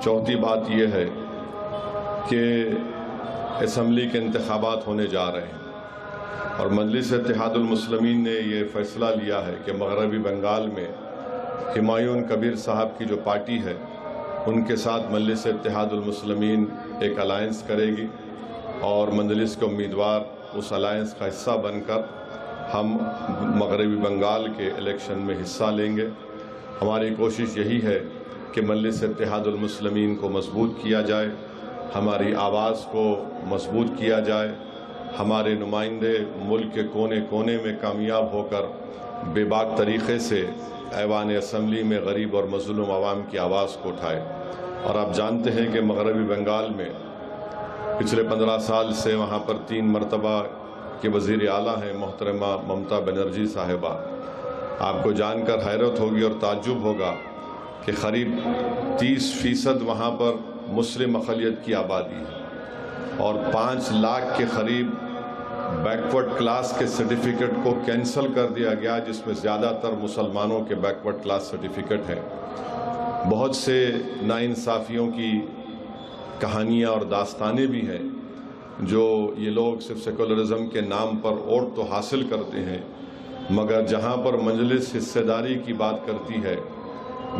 चौथी बात यह है कि असम्बली के इंतखाबात होने जा रहे हैं और मजलिस इत्तेहादुल मुस्लिमीन ने ये फ़ैसला लिया है कि मगरबी बंगाल में हुमायूं कबीर साहब की जो पार्टी है उनके साथ मजलिस इत्तेहादुल मुस्लिमीन एक अलायंस करेगी और मजलिस के उम्मीदवार उस अलायंस का हिस्सा बनकर हम मगरबी बंगाल के इलेक्शन में हिस्सा लेंगे। हमारी कोशिश यही है कि मजलिस इत्तेहादुल मुस्लिमीन को मजबूत किया जाए, हमारी आवाज़ को मजबूत किया जाए, हमारे नुमाइंदे मुल्क के कोने कोने में कामयाब होकर बेबाक तरीक़े से ऐवान असम्बली में गरीब और मज़लूम आवाम की आवाज़ को उठाए। और आप जानते हैं कि मगरबी बंगाल में पिछले 15 साल से वहाँ पर 3 मरतबा के वज़ीर आला हैं मोहतरमा ममता बनर्जी साहिबा। आपको जानकर हैरत होगी और ताज्जुब होगा कि क़रीब 30% वहाँ पर मुस्लिम अक़लियत की आबादी है और 5 लाख के क़रीब बैकवर्ड क्लास के सर्टिफिकेट को कैंसिल कर दिया गया, जिसमें ज़्यादातर मुसलमानों के बैकवर्ड क्लास सर्टिफिकेट हैं। बहुत से नाइंसाफ़ियों की कहानियाँ और दास्तानें भी हैं जो ये लोग सिर्फ सेकुलरिज़म के नाम पर वोट तो हासिल करते हैं, मगर जहाँ पर मजलिस हिस्सेदारी की बात करती है,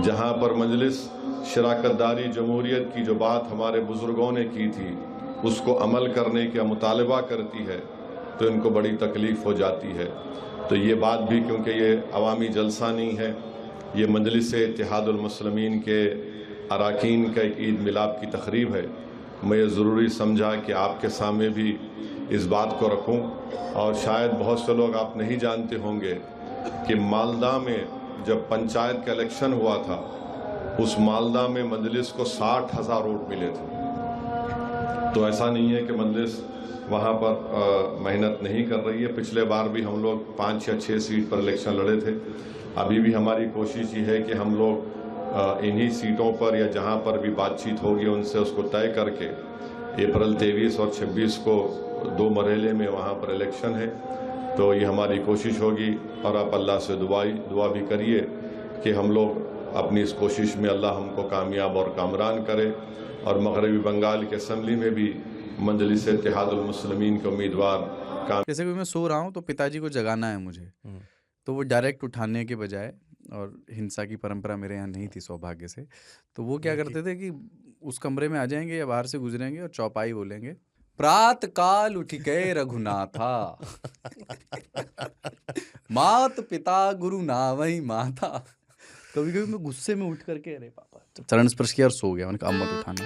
जहाँ पर मजलिस शराकतदारी जमहूरियत की जो बात हमारे बुज़ुर्गों ने की थी उसको अमल करने का मुतालबा करती है, तो इनको बड़ी तकलीफ़ हो जाती है। तो ये बात भी, क्योंकि ये अवामी जलसा नहीं है, ये मजलिस इत्तेहादुल मुस्लिमीन के अरकान का एक ईद मिलाद की तक़रीब है, मैं ये ज़रूरी समझा कि आपके सामने भी इस बात को रखूं। और शायद बहुत से लोग आप नहीं जानते होंगे कि मालदा में जब पंचायत का इलेक्शन हुआ था, उस मालदा में मजलिस को 60,000 वोट मिले थे। तो ऐसा नहीं है कि मजलिस वहाँ पर मेहनत नहीं कर रही है। पिछले बार भी हम लोग 5 या 6 सीट पर इलेक्शन लड़े थे। अभी भी हमारी कोशिश ये है कि हम लोग इन्हीं सीटों पर या जहाँ पर भी बातचीत होगी उनसे उसको तय करके अप्रैल 23 और 26 को 2 मरहले में वहाँ पर इलेक्शन है। तो ये हमारी कोशिश होगी और आप अल्लाह से दुआ भी करिए कि हम लोग अपनी इस कोशिश में अल्लाह हमको कामयाब और कामरान करे और मगरबी बंगाल के असम्बली में भी मजलिस इत्तेहादुल मुस्लिमीन के उम्मीदवार जैसे कि मैं सो रहा हूँ तो पिताजी को जगाना है मुझे, तो वो डायरेक्ट उठाने के बजाय, और हिंसा की परंपरा मेरे यहाँ नहीं थी सौभाग्य से, तो वो क्या करते थे कि उस कमरे में आ जाएंगे या बाहर से गुजरेंगे और चौपाई बोलेंगे, प्रात काल उठिके रघुनाथा मात पिता गुरु नावही माता। कभी कभी मैं गुस्से में उठ करके अरे पापा चरण स्पर्श किया और सो गया। मैंने कहा अब मत उठाना।